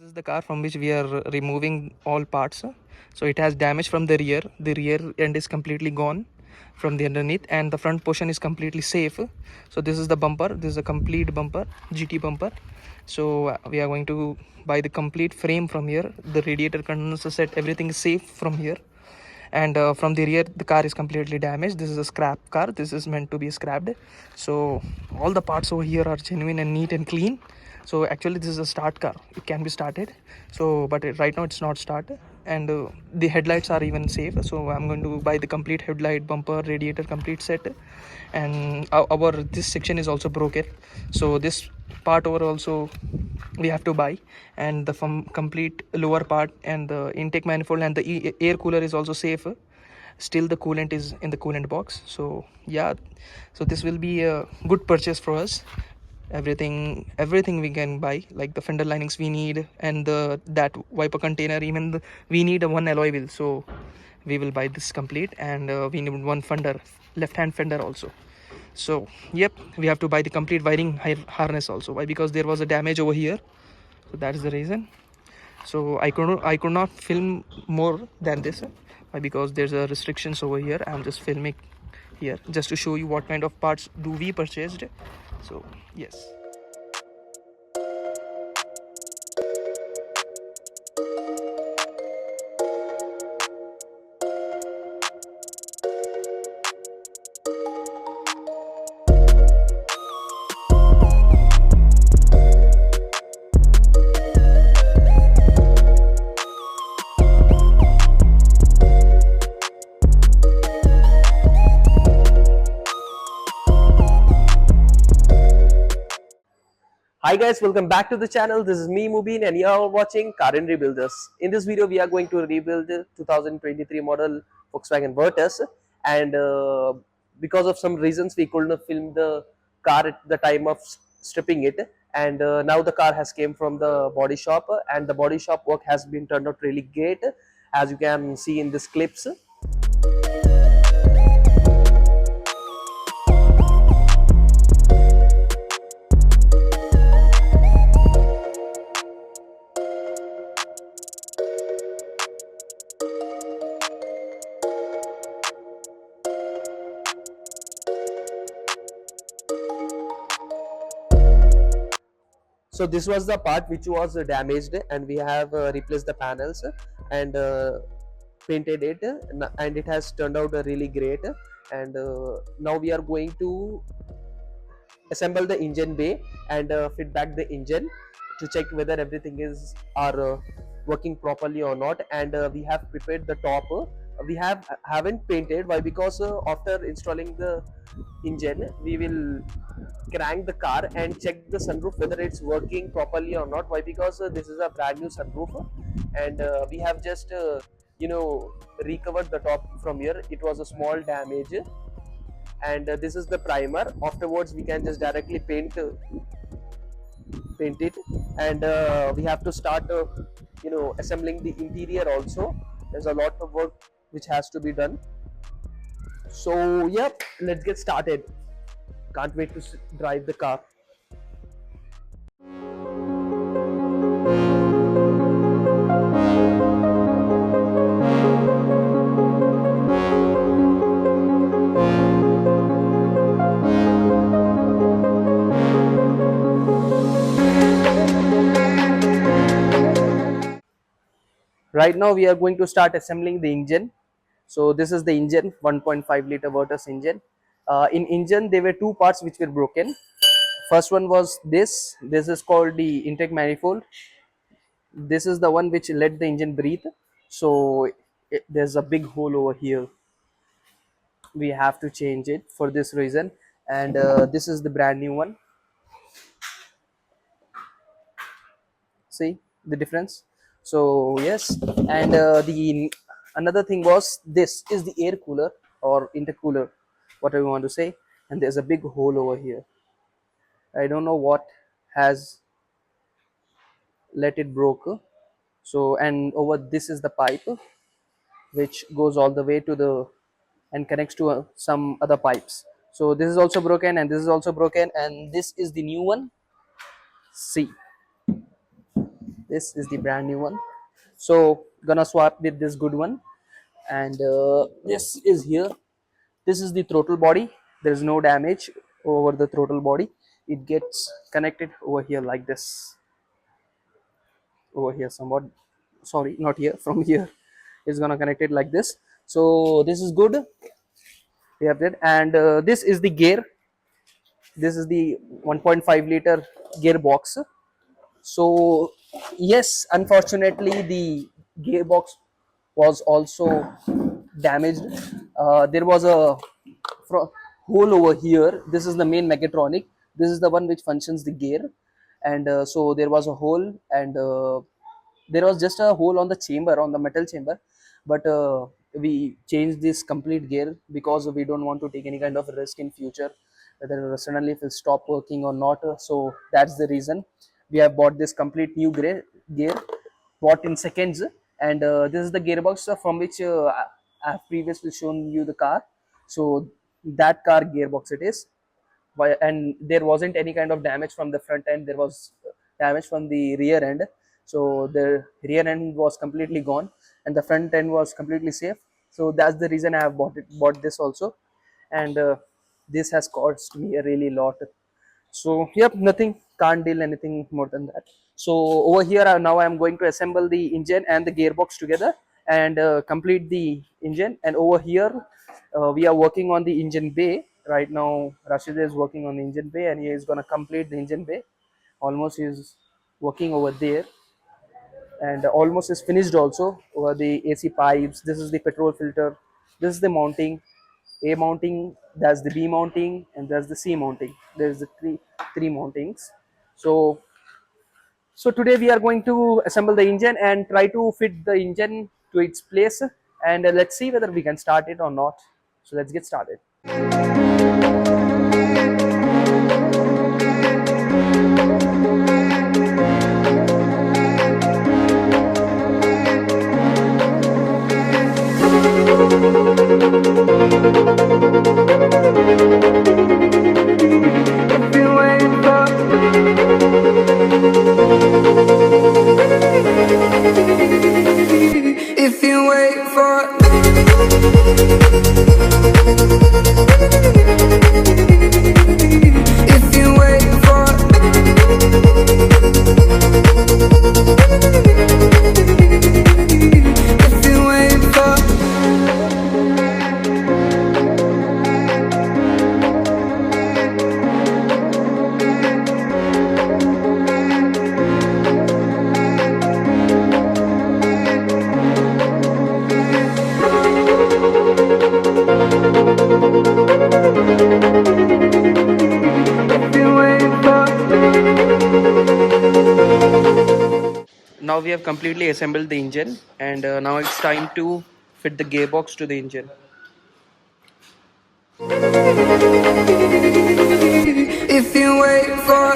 is the car from which we are removing all parts. So it has damage from the rear. The rear end is completely gone from the underneath, and the front portion is completely safe. So this is the bumper. This is a complete bumper, GT bumper. So we are going to buy the complete frame from here. The radiator condenser set, everything is safe from here. And from the rear, the car is completely damaged. This is a scrap car. This is meant to be scrapped. So all the parts over here are genuine and neat and clean. So actually this is a start car, it can be started. So but right now it's not started. And the headlights are even safe. So I'm going to buy the complete headlight, bumper, radiator, complete set. And our this section is also broken, so this part over also we have to buy. And the complete lower part and the intake manifold and the air cooler is also safe. Still the coolant is in the coolant box. So yeah, so this will be a good purchase for us. Everything we can buy, like the fender linings we need, and the that wiper container, even we need a one alloy wheel. So we will buy this complete. And we need one fender, left hand fender also. So yep, we have to buy the complete wiring harness also. Why? Because there was a damage over here, so that is the reason. So I could not film more than this. Why? Because there's a restrictions over here. I'm just filming here just to show you what kind of parts do we purchased. So yes. Hi guys, welcome back to the channel. This is me Mubin and you are watching Car and Rebuilders. In this video we are going to rebuild the 2023 model Volkswagen Virtus, and because of some reasons we could not film the car at the time of stripping it. And now the car has came from the body shop, and the body shop work has been turned out really great, as you can see in these clips. So this was the part which was damaged, and we have replaced the panels and painted it, and it has turned out really great. And now we are going to assemble the engine bay and fit back the engine to check whether everything is are working properly or not. And we have prepared the top. We haven't painted. Why? Because after installing the engine we will crank the car and check the sunroof whether it's working properly or not. Why? Because this is a brand new sunroof, and we have just recovered the top from here. It was a small damage, and this is the primer. Afterwards we can just directly paint it. And we have to start assembling the interior also. There's a lot of work which has to be done. So yeah, let's get started. Can't wait to drive the car. Right now we are going to start assembling the engine. So this is the engine, 1.5 liter Virtus engine. In engine there were two parts which were broken. First one was this is called the intake manifold. This is the one which let the engine breathe. So there's a big hole over here, we have to change it for this reason. And this is the brand new one. See the difference? So yes. And the another thing was, this is the air cooler or intercooler, whatever you want to say. And there's a big hole over here. I don't know what has let it broke. So, and over this is the pipe which goes all the way to the and connects to some other pipes. So this is also broken, and this is also broken, and this is the new one. See, This is the brand new one. So gonna swap with this good one, and this is here. This is the throttle body. There is no damage over the throttle body. It gets connected over here like this. Over here somewhat, sorry, not here, from here it's gonna connect it like this. So this is good. We have that, and this is the gear. This is the 1.5 liter gearbox. So yes, unfortunately the gearbox was also damaged. There was a hole over here. This is the main mechatronic. This is the one which functions the gear, and so there was a hole, and there was just a hole on the chamber, on the metal chamber, but we changed this complete gear because we don't want to take any kind of risk in future whether suddenly it will stop working or not. So that's the reason we have bought this complete new gear, bought in seconds. And this is the gearbox from which I have previously shown you the car. So that car gearbox it is. And there wasn't any kind of damage from the front end. There was damage from the rear end. So the rear end was completely gone and the front end was completely safe. So that's the reason I have bought this also. And this has cost me a really lot. So yep, nothing, can't deal anything more than that. So over here now I am going to assemble the engine and the gearbox together and complete the engine. And over here we are working on the engine bay right now. Rashid is working on the engine bay and he is going to complete the engine bay. Almost he is working over there and almost is finished also over the AC pipes. This is the petrol filter. This is the mounting, A mounting, that's the B mounting, and that's the C mounting. There's the three mountings. So today we are going to assemble the engine and try to fit the engine to its place, and let's see whether we can start it or not. So let's get started. If you wait for if you wait for if you wait for if you wait for Now we have completely assembled the engine, and now it's time to fit the gearbox to the engine. if you wait for